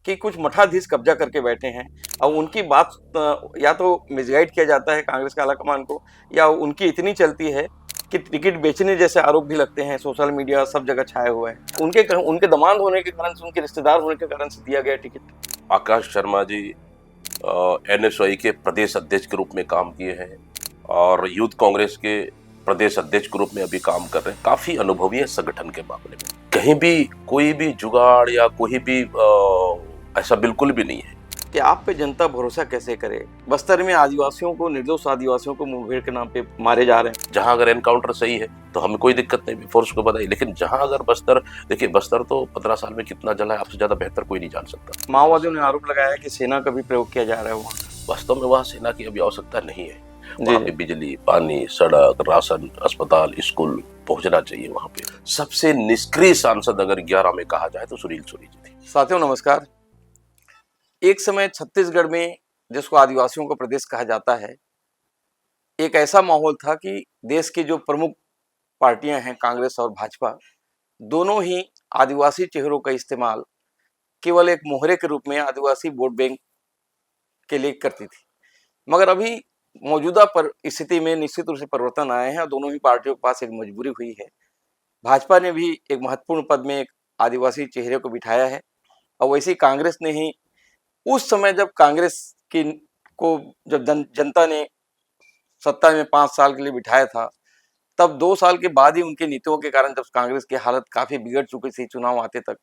कि कुछ मठाधीश कब्जा करके बैठे हैं और उनकी बात या तो मिसगाइड किया जाता है कांग्रेस के आलाकमान को, या उनकी इतनी चलती है कि टिकट बेचने जैसे आरोप भी लगते हैं। सोशल मीडिया सब जगह छाए हुए हैं। उनके दामाद होने के कारण से, उनके रिश्तेदार होने के कारण से दिया गया टिकट। आकाश शर्मा जी एनएसयूआई के प्रदेश अध्यक्ष के रूप में काम किए हैं और यूथ कांग्रेस के प्रदेश अध्यक्ष के रूप में अभी काम कर रहे हैं। काफी अनुभवी है संगठन के मामले में। कहीं भी कोई भी जुगाड़ या कोई भी ऐसा बिल्कुल भी नहीं है। कि आप पे जनता भरोसा कैसे करे? बस्तर में आदिवासियों को, निर्दोष आदिवासियों को मुठभेड़ के नाम पे मारे जा रहे हैं। जहां अगर एनकाउंटर सही है तो हमें कोई दिक्कत नहीं, फोर्स को बताइए। लेकिन जहां अगर बस्तर, देखिए बस्तर तो 15 साल में कितना जला है, आपसे ज्यादा बेहतर कोई नहीं जान सकता। माओवादियों ने आरोप लगाया है कि सेना का भी प्रयोग किया जा रहा है वहाँ। वास्तव में वहाँ सेना की अभी आवश्यकता नहीं है। वहाँ पे बिजली, पानी, सड़क, राशन, अस्पताल, स्कूल पहुंचना चाहिए। वहाँ पे सबसे निष्क्रिय सांसद अगर 11 में कहा जाए तो सुनील सोनी जी थे। साथियों नमस्कार। एक समय छत्तीसगढ़ में, जिसको आदिवासियों का प्रदेश कहा जाता है, एक ऐसा माहौल था कि देश की जो प्रमुख पार्टियां हैं, कांग्रेस और भाजपा, दोनों ही आदिवासी चेहरों का इस्तेमाल केवल एक मोहरे के रूप में आदिवासी वोट बैंक के लिए करती थी। मगर अभी मौजूदा पर स्थिति में निश्चित रूप से परिवर्तन आए हैं और दोनों ही पार्टियों के पास एक मजबूरी हुई है। भाजपा ने भी एक महत्वपूर्ण पद में एक आदिवासी चेहरे को बिठाया है और वैसे ही कांग्रेस ने ही उस समय, जब कांग्रेस की को जब जनता ने सत्ता में 5 साल के लिए बिठाया था, तब 2 साल के बाद ही उनकी नीतियों के कारण जब कांग्रेस की हालत काफी बिगड़ चुकी थी चुनाव आते तक,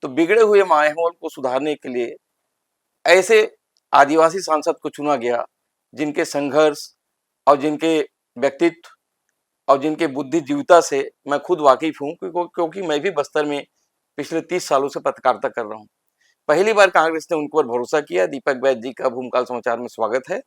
तो बिगड़े हुए माहौल को सुधारने के लिए ऐसे आदिवासी सांसद को चुना गया जिनके संघर्ष और जिनके व्यक्तित्व और जिनके बुद्धिजीविता से मैं खुद वाकिफ हूँ, क्योंकि मैं भी बस्तर में पिछले 30 सालों से पत्रकारिता कर रहा हूँ। पहली बार कांग्रेस ने उन पर भरोसा किया। दीपक बैज जी का भूमकाल समाचार में स्वागत है।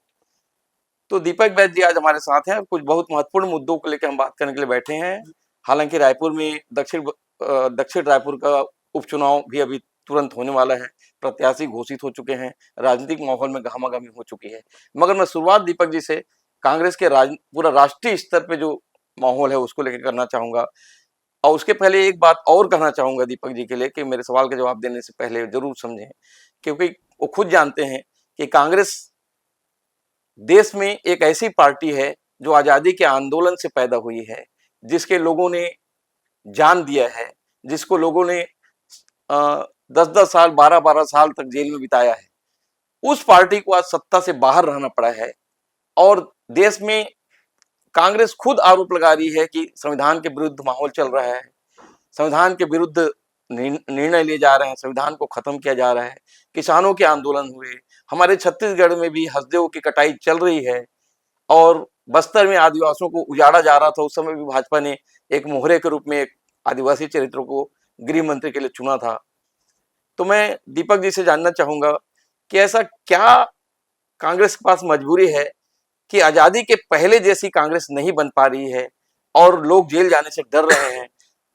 तो दीपक बैज जी आज हमारे साथ हैं। कुछ बहुत महत्वपूर्ण मुद्दों को लेकर हम बात करने के लिए बैठे हैं। हालांकि रायपुर में दक्षिण रायपुर का उपचुनाव भी अभी तुरंत होने वाला है। प्रत्याशी घोषित हो चुके हैं। राजनीतिक माहौल में गहमागहमी हो चुकी है। मगर मैं शुरुआत दीपक जी से कांग्रेस के पूरा राष्ट्रीय स्तर पे जो माहौल है उसको लेकर करना चाहूंगा। और उसके पहले एक बात और कहना चाहूंगा दीपक जी के लिए कि मेरे सवाल का जवाब देने से पहले जरूर समझें, क्योंकि वो खुद जानते हैं कि कांग्रेस देश में एक ऐसी पार्टी है जो आजादी के आंदोलन से पैदा हुई है, जिसके लोगों ने जान दिया है, जिसको लोगों ने 10-10 साल, 12-12 साल तक जेल में बिताया है। उस पार्टी को आज सत्ता से बाहर रहना पड़ा है और देश में कांग्रेस खुद आरोप लगा रही है कि संविधान के विरुद्ध माहौल चल रहा है, संविधान के विरुद्ध निर्णय लिए जा रहे हैं, संविधान को खत्म किया जा रहा है। किसानों के आंदोलन हुए, हमारे छत्तीसगढ़ में भी हसदेव की कटाई चल रही है और बस्तर में आदिवासियों को उजाड़ा जा रहा था। उस समय भी भाजपा ने एक मोहरे के रूप में एक आदिवासी चरित्र को गृह मंत्री के लिए चुना था। तो मैं दीपक जी से जानना चाहूंगा कि ऐसा क्या कांग्रेस के पास मजबूरी है कि आजादी के पहले जैसी कांग्रेस नहीं बन पा रही है और लोग जेल जाने से डर रहे हैं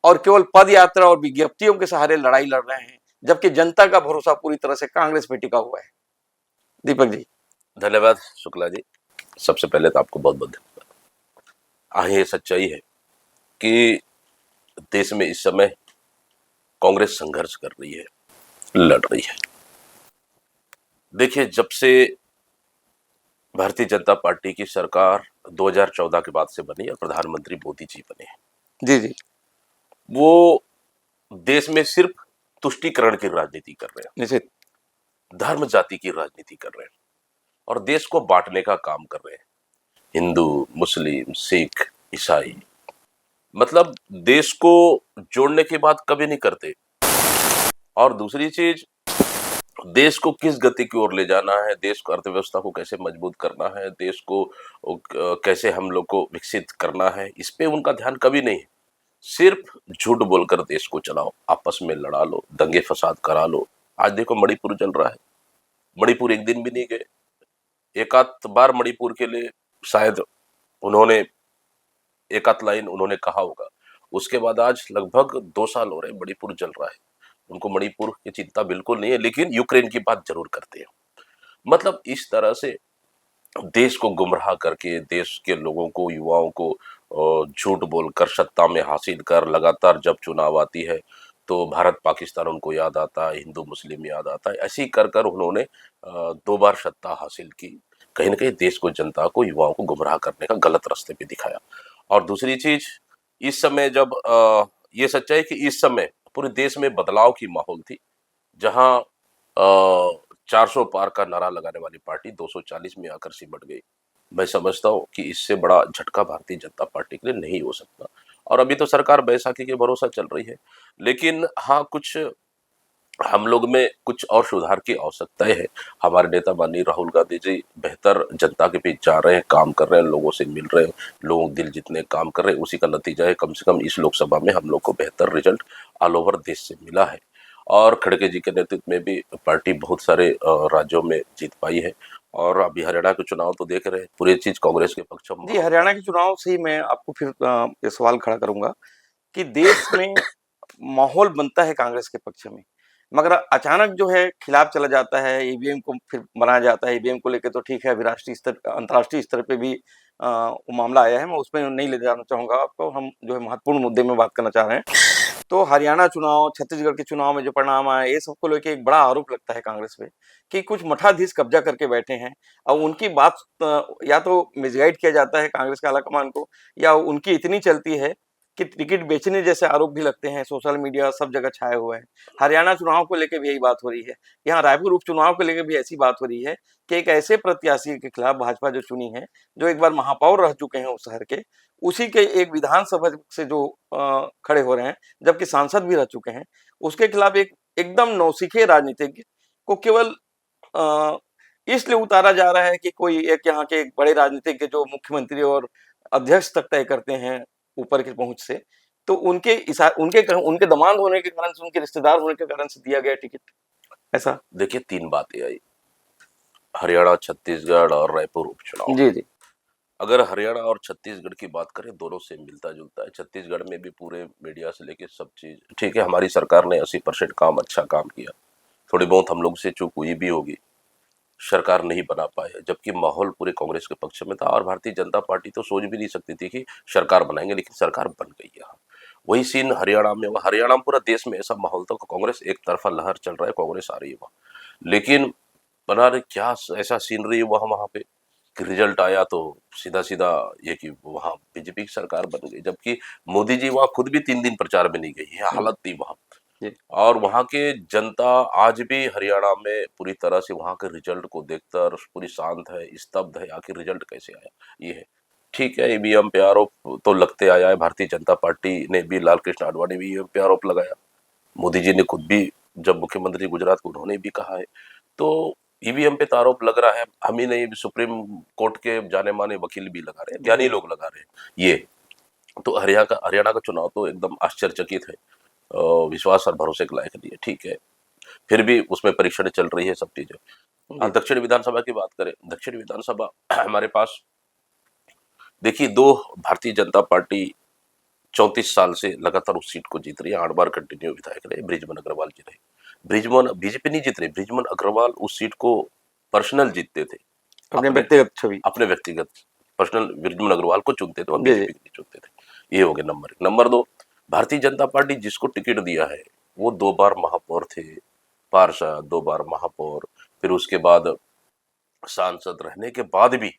और केवल पद यात्रा और विज्ञप्तियों के सहारे लड़ाई लड़ रहे हैं, जबकि जनता का भरोसा पूरी तरह से कांग्रेस पे टिका हुआ है। दीपक जी। धन्यवाद शुक्ला जी। सबसे पहले तो आपको बहुत बहुत धन्यवाद। ये सच्चाई है कि देश में इस समय कांग्रेस संघर्ष कर रही है, लड़ रही है। देखिए, जब से भारतीय जनता पार्टी की सरकार 2014 के बाद से बनी और प्रधानमंत्री मोदी जी बने, जी जी, वो देश में सिर्फ तुष्टीकरण की राजनीति कर रहे हैं, निश्चित धर्म जाति की राजनीति कर रहे हैं और देश को बांटने का काम कर रहे हैं। हिंदू, मुस्लिम, सिख, ईसाई, मतलब देश को जोड़ने की बात कभी नहीं करते। और दूसरी चीज, देश को किस गति की ओर ले जाना है, देश को अर्थव्यवस्था को कैसे मजबूत करना है, देश को कैसे हम लोग को विकसित करना है, इस पे उनका ध्यान कभी नहीं है। सिर्फ झूठ बोलकर देश को चलाओ, आपस में लड़ा लो, दंगे फसाद करा लो। आज देखो मणिपुर चल रहा है, मणिपुर एक दिन भी नहीं गए। एक आध बार मणिपुर के लिए शायद उन्होंने एक आध लाइन उन्होंने कहा होगा, उसके बाद आज लगभग 2 साल हो रहे मणिपुर जल रहा है। उनको मणिपुर की चिंता बिल्कुल नहीं है, लेकिन यूक्रेन की बात जरूर करते हैं। मतलब इस तरह से देश को गुमराह करके, देश के लोगों को, युवाओं को झूठ बोलकर सत्ता में हासिल कर, लगातार जब चुनाव आती है तो भारत पाकिस्तान उनको याद आता है, हिंदू मुस्लिम याद आता है। ऐसे ही कर कर उन्होंने 2 बार सत्ता हासिल की। कहीं न कहीं देश को, जनता को, युवाओं को गुमराह करने का गलत रास्ते पे दिखाया। और दूसरी चीज़, इस समय जब ये सच्चाई है कि इस समय पूरे देश में बदलाव की माहौल थी, जहाँ 400 पार का नारा लगाने वाली पार्टी 240 में आकर सिमट गई। मैं समझता हूँ कि इससे बड़ा झटका भारतीय जनता पार्टी के लिए नहीं हो सकता। और अभी तो सरकार बैसाखी के भरोसा चल रही है। लेकिन हाँ, कुछ हम लोग में कुछ और सुधार की आवश्यकताएं है। हमारे नेता माननीय राहुल गांधी जी बेहतर जनता के बीच जा रहे हैं, काम कर रहे हैं, लोगों से मिल रहे हैं, लोगों के दिल जीतने का काम कर रहे हैं। उसी का नतीजा है कम से कम इस लोकसभा में हम लोग को बेहतर रिजल्ट ऑल ओवर देश से मिला है। और खड़गे जी के नेतृत्व में भी पार्टी बहुत सारे राज्यों में जीत पाई है। और अभी हरियाणा के चुनाव तो देख रहे हैं, पूरी चीज कांग्रेस के पक्ष में जी, माहौल हरियाणा था। के चुनाव से ही मैं आपको फिर ये सवाल खड़ा करूँगा कि देश में माहौल बनता है कांग्रेस के पक्ष में, मगर अचानक जो है खिलाफ चला जाता है, ईवीएम को फिर बनाया जाता है। ईवीएम को लेके तो ठीक है, अभी राष्ट्रीय स्तर अंतर्राष्ट्रीय स्तर पे भी वो मामला आया है, मैं उसमें नहीं ले जाना चाहूँगा आपको। हम जो है महत्वपूर्ण मुद्दे में बात करना चाह रहे हैं। तो हरियाणा चुनाव, छत्तीसगढ़ के चुनाव में जो परिणाम आए, ये सबको लेके एक बड़ा आरोप लगता है कांग्रेस पे कि कुछ मठाधीश कब्जा करके बैठे हैं और उनकी बात या तो मिसगाइड किया जाता है कांग्रेस के आलाकमान को, या उनकी इतनी चलती है कि टिकट बेचने जैसे आरोप भी लगते हैं। सोशल मीडिया सब जगह छाए हुए हैं। हरियाणा चुनाव को लेके भी यही बात हो रही है। यहाँ रायपुर उपचुनाव को लेके भी ऐसी बात हो रही है कि एक ऐसे प्रत्याशी के खिलाफ भाजपा जो चुनी है, जो एक बार महापौर रह चुके हैं उस शहर के, उसी के एक विधानसभा से जो खड़े हो रहे हैं, जबकि सांसद भी रह चुके हैं, उसके खिलाफ एक एकदम नौसिखे राजनीतिज्ञ को केवल अ, इसलिए उतारा जा रहा है कि कोई एक यहाँ के एक बड़े राजनीतिज्ञ जो मुख्यमंत्री और अध्यक्ष तक तय करते हैं ऊपर की पहुंच से, तो उनके दामाद होने के कारण से, उनके रिश्तेदार होने के कारण से दिया गया टिकट, ऐसा। देखिए, 3 बातें आई, हरियाणा, छत्तीसगढ़ और रायपुर उपचुनाव में। जी, जी। अगर हरियाणा और छत्तीसगढ़ की बात करें, दोनों से मिलता-जुलता है। छत्तीसगढ़ में भी पूरे मीडिया से लेके सब चीज़ ठीक है, हमारी सरकार ने 80% काम अच्छा काम किया। थोड़ी बहुत हम लोग से चूक हुई भी होगी, सरकार नहीं बना पाए, जबकि माहौल पूरे कांग्रेस के पक्ष में था। और भारतीय जनता पार्टी तो सोच भी नहीं सकती थी कि सरकार बनाएंगे, लेकिन सरकार बन गई यहाँ। वही सीन हरियाणा में हुआ। हरियाणा में, पूरा देश में ऐसा माहौल था कि कांग्रेस एक तरफा लहर चल रहा है, कांग्रेस आ रही है वहाँ। लेकिन पता नहीं क्या ऐसा सीनरी हुआ वहाँ पे कि रिजल्ट आया तो सीधा सीधा ये कि वहाँ बीजेपी की सरकार बन गई, जबकि मोदी जी वहाँ खुद भी 3 दिन प्रचार में नहीं गई, ये हुँ, हालत थी वहाँ। जी। और वहाँ के जनता आज भी हरियाणा में पूरी तरह से वहाँ के रिजल्ट को देखकर पूरी शांत है, स्तब्ध है। आखिर रिजल्ट कैसे आया, ये है। ठीक है, ईवीएम पे आरोप तो लगते आया है। भारतीय जनता पार्टी ने भी, लाल कृष्ण आडवाणी भी ईवीएम पे आरोप लगाया। मोदी जी ने खुद भी, जब मुख्यमंत्री गुजरात के, उन्होंने भी कहा है। तो ईवीएम पे तो आरोप लग रहा है, हम ही नहीं, सुप्रीम कोर्ट के जाने माने वकील भी लगा रहे हैं, ज्ञानी जी। लोग लगा रहे हैं ये। तो हरियाणा का चुनाव तो एकदम आश्चर्यचकित है, विश्वास और भरोसे के लायक नहीं है। ठीक है, फिर भी उसमें परीक्षण चल रही है, सब चीजें। जी। दक्षिण विधानसभा की बात करें, दक्षिण विधानसभा हमारे पास, देखिए, दो, भारतीय जनता पार्टी 34 साल से लगातार उस सीट को जीत रही है, 8 बार कंटिन्यू विधायक रहे, बृजमोहन अग्रवाल जी रहे। बृजमोहन, बीजेपी नहीं जीत रही, बृजमोहन अग्रवाल उस सीट को पर्सनल जीतते थे, अपने अपने व्यक्तिगत छवि। अपने व्यक्तिगत पर्सनल बृजमोहन अग्रवाल को चुनते थे और जी, जी। बीजेपी को नहीं चुनते थे। ये हो गया number 1। Number 2, Bharatiya Janata party जिसको टिकट दिया है वो 2 बार महापौर थे, पार्षद, 2 बार महापौर, फिर उसके बाद सांसद रहने के बाद भी,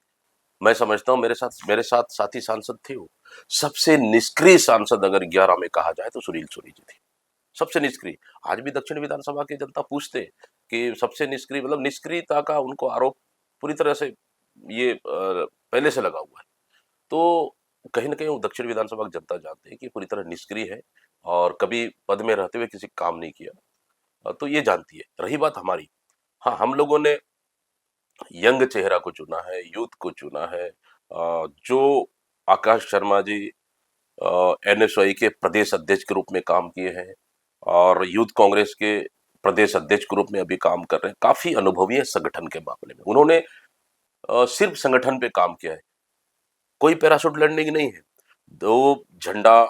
मैं समझता हूँ, मेरे साथ साथी सांसद थे वो। सबसे निष्क्रिय सांसद अगर 11 में कहा जाए तो सुनील सोनी जी थे, सबसे निष्क्रिय। आज भी दक्षिण विधानसभा की जनता पूछते कि सबसे निष्क्रिय, मतलब निष्क्रियता का उनको आरोप पूरी तरह से ये पहले से लगा हुआ है। तो कहीं न कहीं वो दक्षिण विधानसभा की जनता जानती है कि पूरी तरह निष्क्रिय है और कभी पद में रहते हुए किसी काम नहीं किया। तो ये जानती है। रही बात हमारी, हाँ, हम लोगों ने यंग चेहरा को चुना है, यूथ को चुना है। जो आकाश शर्मा जी एनएसयूआई के प्रदेश अध्यक्ष के रूप में काम किए हैं और यूथ कांग्रेस के प्रदेश अध्यक्ष के रूप में अभी काम कर रहे हैं। काफ़ी अनुभवी है संगठन के मामले में। उन्होंने सिर्फ संगठन पे काम किया है, कोई पैराशूट लर्निंग नहीं है। 2 झंडा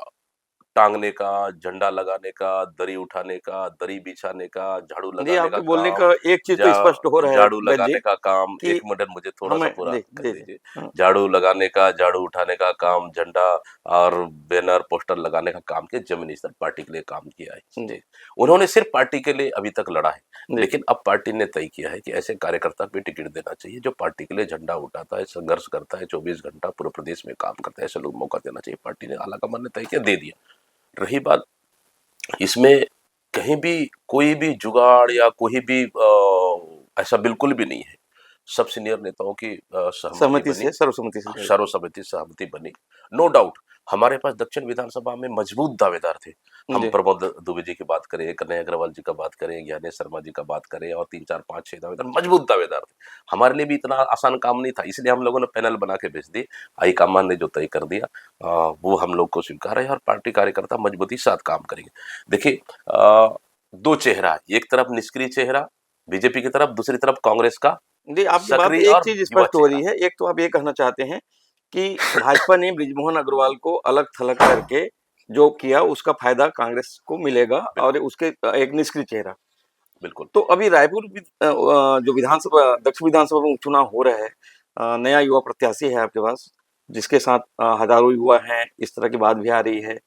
टांगने का, झंडा लगाने का, दरी उठाने का, दरी बिछाने का, झाड़ू जी, लगाने का आपके बोलने काम, का एक चीज तो जा स्पष्ट हो रहा है झाड़ू वैद्य जी लगाने का काम, कि 1 मिनट मुझे थोड़ा-सा हमें पूरा जी कर जी जी दीजिए। हाँ, झाड़ू लगाने का, झाड़ू उठाने का काम, झंडा और बैनर, पोस्टर लगाने का काम के जमीनी स्तर पार्टी के लिए काम किया है। जी जी। उन्होंने सिर्फ पार्टी के लिए अभी तक लड़ा है, जी लेकिन अब पार्टी ने तय किया है कि ऐसे कार्यकर्ता को टिकट देना चाहिए जो पार्टी के लिए झंडा उठाता है, संघर्ष करता है, 24 घंटा पूरे प्रदेश में काम करता है, ऐसे लोग मौका देना चाहिए। पार्टी ने आलाकमान ने तय किया, दे दिया। रही बात इसमें कहीं भी कोई भी जुगाड़ या कोई भी ऐसा बिल्कुल भी नहीं है। सब सीनियर नेताओं की सहमति सहमति बनी, से सर्वसम्मति से जी सर्वसम्मति सहमति बनी। नो डाउट हमारे पास दक्षिण विधानसभा में मजबूत दावेदार थे। हम जी प्रमोद दुबे जी की बात करें, कन्हैया अग्रवाल जी का बात करें, ज्ञानेश शर्मा जी का बात करें और 3 4 5 6 दावेदार मजबूत दावेदार थे। हमारे लिए भी इतना आसान काम नहीं था, इसलिए हम लोगों ने पैनल बना के भेज दी। हाईकमान ने जो तय कर दिया वो हम लोग को स्वीकार है और पार्टी कार्यकर्ता मजबूती के साथ काम करेंगे। देखिए 2 चेहरा है, एक तरफ निष्क्रिय चेहरा बीजेपी की तरफ, दूसरी तरफ कांग्रेस का जी, आपकी बात सक्रिय एक और चीज युवा स्पष्ट हो चेहरा। रही है। एक तो आप ये कहना चाहते हैं कि भाजपा ने बृजमोहन अग्रवाल को अलग-थलग करके जो किया उसका फायदा कांग्रेस को मिलेगा और बिल्कुल, उसके एक निष्क्रिय चेहरा। बिल्कुल। तो अभी रायपुर जो विधानसभा दक्षिण विधानसभा में उपचुनाव हो रहा है, नया युवा प्रत्याशी है आपके पास, जिसके साथ हजारों युवा हैं, इस तरह की बात भी आ रही है।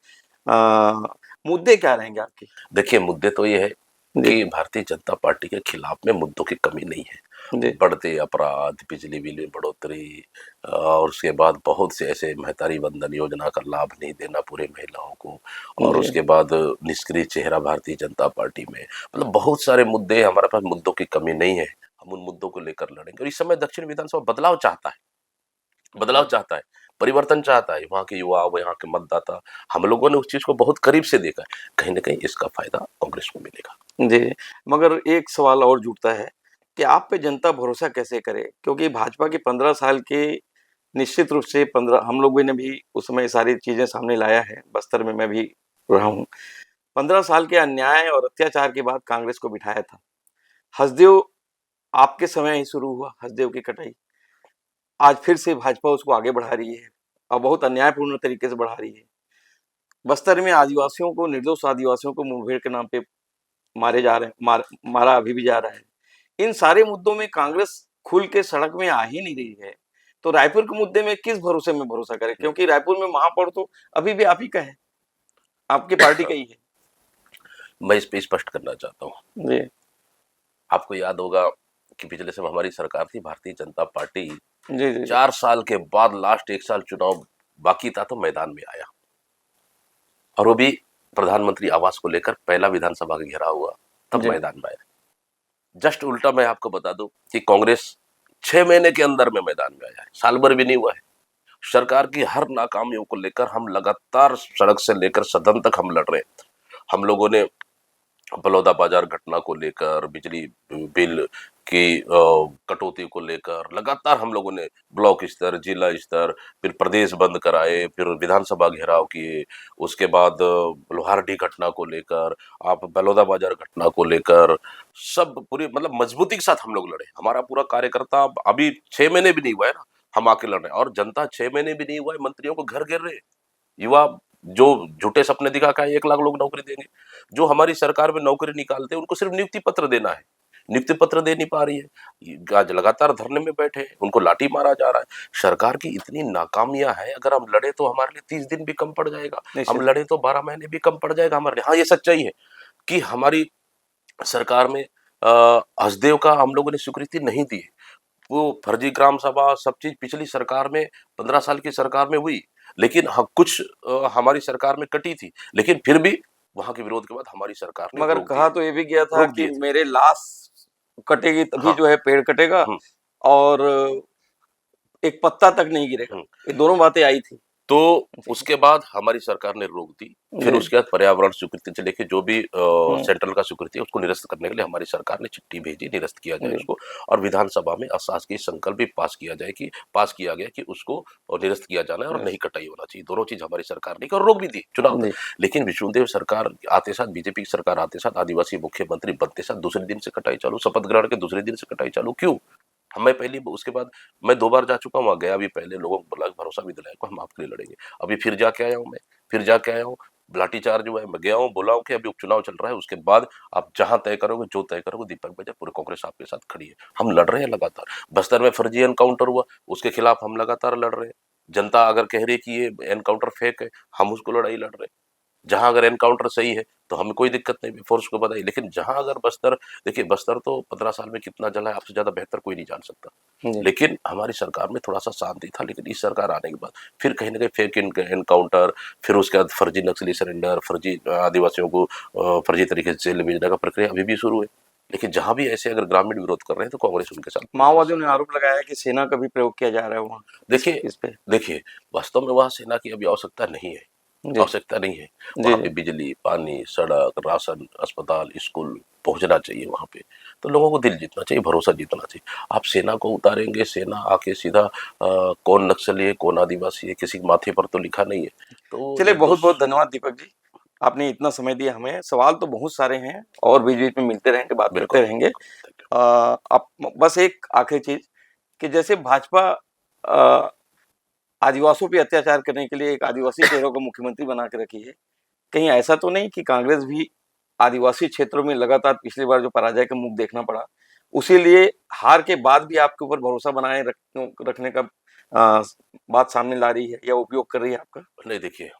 मुद्दे क्या रहेंगे आपके? देखिए मुद्दे तो ये है जी, कि भारतीय जनता पार्टी के खिलाफ में मुद्दों की कमी नहीं है। जी, बढ़ते अपराध, बिजली बिल में बढ़ोतरी और उसके बाद बहुत से ऐसे महतारी वंदन योजना का लाभ नहीं देना पूरे महिलाओं को और जी, उसके बाद निष्क्रिय चेहरा भारतीय जनता पार्टी में मतलब बहुत सारे मुद्दे हैं। हमारे पास मुद्दों की कमी नहीं है। हम उन मुद्दों को लेकर लड़ेंगे और इस समय दक्षिण विधानसभा बदलाव चाहता है, बदलाव चाहता है, परिवर्तन चाहता है। वहाँ के युवा, वहाँ के मतदाता, हम लोगों ने उस चीज को बहुत करीब से देखा है। कहीं ना कहीं इसका फायदा कांग्रेस को मिलेगा। जी। मगर एक सवाल और जुड़ता है कि आप पे जनता भरोसा कैसे करे? क्योंकि भाजपा के 15 साल के निश्चित रूप से 15 हम लोगों ने भी उस समय सारी चीज़ें सामने लाया है, बस्तर में मैं भी रहा हूँ। 15 साल के अन्याय और अत्याचार के बाद कांग्रेस को बिठाया था। हसदेव आपके समय ही शुरू हुआ, हसदेव की कटाई। आज फिर से भाजपा उसको आगे बढ़ा रही है और बहुत अन्यायपूर्ण तरीके से बढ़ा रही है। बस्तर में आदिवासियों को, निर्दोष आदिवासियों को मुठभेड़ के नाम पे मारे जा रहे हैं, मारा अभी भी जा रहा है। इन सारे मुद्दों में कांग्रेस खुल के सड़क में आ ही नहीं रही है। तो रायपुर के मुद्दे में किस भरोसे में भरोसा करें? नहीं, क्योंकि रायपुर में महापौर तो अभी भी आप ही का है, आपकी पार्टी का ही है। मैं इस पे स्पष्ट करना चाहता हूँ। जी, आपको याद होगा कि पिछले समय हमारी सरकार थी भारतीय जनता पार्टी जी, जी, जी। 4 साल के बाद लास्ट 1 साल चुनाव बाकी था तो मैदान में आया और वो भी प्रधानमंत्री आवास को लेकर पहला विधानसभा का घेराव हुआ तब जी, मैदान में आया। जस्ट उल्टा मैं आपको बता दूं कि कांग्रेस 6 महीने के अंदर में मैदान में आया है, साल भर भी नहीं हुआ है। सरकार की हर नाकामियों को लेकर हम लगातार सड़क से लेकर सदन तक हम लड़ रहे हैं। हम लोगों ने बलौदाबाजार घटना को लेकर, बिजली बिल की कटौती को लेकर लगातार हम लोगों ने ब्लॉक स्तर, जिला स्तर, फिर प्रदेश बंद कराए, फिर विधानसभा घेराव किए, उसके बाद लोहारडी घटना को लेकर, आप बलौदाबाजार घटना को लेकर, सब पूरी मतलब मजबूती के साथ हम लोग लड़े। हमारा पूरा कार्यकर्ता अभी 6 महीने भी नहीं हुआ है ना, हम आके लड़ रहे हैं और जनता 6 महीने भी नहीं हुआ है, मंत्रियों को घर घेर रहे हैं। युवा जो झूठे सपने दिखा के 1 लाख लोग नौकरी देंगे, जो हमारी सरकार में नौकरी निकालते हैं उनको सिर्फ नियुक्ति पत्र देना है, नियुक्ति पत्र दे नहीं पा रही है। आज लगातार धरने में बैठे हैं, उनको लाठी मारा जा रहा है। सरकार की इतनी नाकामियां है, अगर हम लड़े तो हमारे लिए 30 दिन भी कम पड़ जाएगा, हम निश्चित। लड़े तो 12 महीने भी कम पड़ जाएगा हमारे लिए। हाँ ये सच्चाई है कि हमारी सरकार में हसदेव का हम लोगों ने स्वीकृति नहीं दी है। वो फर्जी ग्राम सभा सब चीज पिछली सरकार में 15 साल की सरकार में हुई, लेकिन कुछ हमारी सरकार में कटी थी, लेकिन फिर भी वहां के विरोध के बाद हमारी सरकार ने मगर रोक कहा दिया, तो ये भी गया था रोक कि दिए थे। मेरे लाश कटेगी तभी हाँ। जो है पेड़ कटेगा हम्म, और एक पत्ता तक नहीं गिरेगा। हम्म। ये दोनों बातें आई थी। तो जी, उसके बाद हमारी सरकार ने रोक दी। फिर जी। उसके बाद पर्यावरण स्वीकृति से लेके जो भी हुँ, सेंट्रल का स्वीकृति है उसको निरस्त करने के लिए हमारी सरकार ने चिट्ठी भेजी, निरस्त किया जाए जी, उसको और विधानसभा में अशासकीय संकल्प भी पास किया गया कि उसको निरस्त किया जाना है और यस, नहीं कटाई होना चाहिए। दोनों चीज हमारी सरकार ने की और रोक भी दी चुनाव तक। जी, लेकिन विष्णुदेव सरकार आते साथ, बीजेपी की सरकार आते साथ, आदिवासी मुख्यमंत्री बनते साथ दूसरे दिन से कटाई चालू, शपथ ग्रहण के दूसरे दिन से कटाई चालू। क्यों? मैं पहली उसके बाद मैं 2 बार जा चुका हूँ वहाँ, गया भी पहले, लोगों को बोला, भरोसा भी दिलाया को हम आपके लिए लड़ेंगे। अभी फिर जाके आया हूँ मैं, फिर जाके आया हूँ, लाठीचार्ज हुआ है, मैं गया हूँ, बोला हूँ कि अभी उपचुनाव चल रहा है, उसके बाद आप जहां तय करोगे, जो तय करोगे, दीपक बजा पूरे कांग्रेस आपके साथ खड़ी है। हम लड़ रहे हैं लगातार। बस्तर में फर्जी एनकाउंटर हुआ, उसके खिलाफ हम लगातार लड़ रहे हैं। जनता अगर कह रही है कि ये एनकाउंटर फेक है, हम उसको लड़ाई लड़ रहे हैं। जहां अगर एनकाउंटर सही है तो हमें कोई दिक्कत नहीं, फोर्स को बताइए। लेकिन जहां अगर बस्तर, देखिए बस्तर तो 15 साल में कितना जला है, आपसे ज्यादा बेहतर कोई नहीं जान सकता। जी। लेकिन हमारी सरकार में थोड़ा सा शांति था, लेकिन इस सरकार आने के बाद फिर कहीं ना कहीं फेक एनकाउंटर, फिर उसके बाद फर्जी नक्सली सरेंडर, फर्जी आदिवासियों को फर्जी तरीके से जेल भेजने का प्रक्रिया अभी भी शुरू है। लेकिन जहां भी ऐसे अगर ग्रामीण विरोध कर रहे हैं तो कांग्रेस उनके साथ पूरी तरह माओवादियों से। ने आरोप लगाया है कि सेना का भी प्रयोग किया जा रहा है वहाँ देखिए इस पे। देखिए वास्तव में वहां सेना की अभी आवश्यकता नहीं है। जी आवश्यकता नहीं है। जी वहाँ जी। पे बिजली, पानी, सड़क, राशन, अस्पताल, स्कूल पहुंचना चाहिए वहाँ पे। तो लोगों को दिल जीतना चाहिए, भरोसा जीतना चाहिए। आप सेना को उतारेंगे, सेना आके सीधा कौन नक्सली है, कौन आदिवासी है, किसी के माथे पर तो लिखा नहीं है। तो चलिए ये तो बहुत बहुत धन्यवाद दीपक जी, आपने इतना समय दिया हमें। सवाल तो बहुत सारे हैं और बीच बीच में मिलते रहेंगे, बात बिल्कुल करते रहेंगे। बिल्कुल thank you। आप बस एक आखिरी चीज कि जैसे भाजपा अ, आदिवासियों पे अत्याचार करने के लिए एक आदिवासी चेहरे को मुख्यमंत्री बना के रखी है, कहीं ऐसा तो नहीं कि कांग्रेस भी आदिवासी क्षेत्रों में लगातार पिछली बार जो पराजय का मुख देखना पड़ा, उसी लिए हार के बाद भी आपके ऊपर भरोसा बनाए रखने का बात सामने ला रही है या उपयोग कर रही है आपका? नहीं देखिए,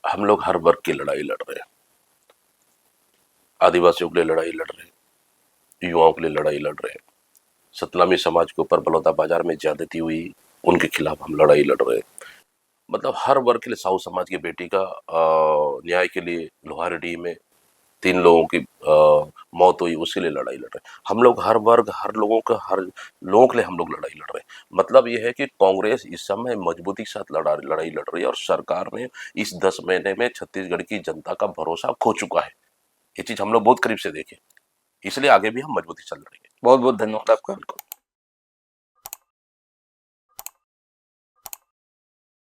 हम लोग हर वर्ग की लड़ाई लड़ रहे हैं। आदिवासियों के लिए लड़ाई लड़ रहे हैं, युवाओं के लिए लड़ाई लड़ रहे हैं। सतनामी समाज के ऊपर बलौदा बाजार में ज्यादती हुई, उनके खिलाफ हम लड़ाई लड़ रहे हैं। मतलब हर वर्ग के लिए, साहू समाज की बेटी का न्याय के लिए लोहारडी में 3 लोगों की मौत हुई, उसके लिए लड़ाई लड़ रहे हैं। हम लोग हर वर्ग, हर लोगों के लिए हम लोग लड़ाई लड़ रहे हैं। मतलब ये है कि कांग्रेस इस समय मजबूती के साथ लड़ाई लड़ रही है, और सरकार ने इस 10 महीने में छत्तीसगढ़ की जनता का भरोसा खो चुका है। ये चीज हम लोग बहुत करीब से देखे, इसलिए आगे भी हम मजबूती से लड़ेंगे। बहुत बहुत धन्यवाद आपका। बिल्कुल।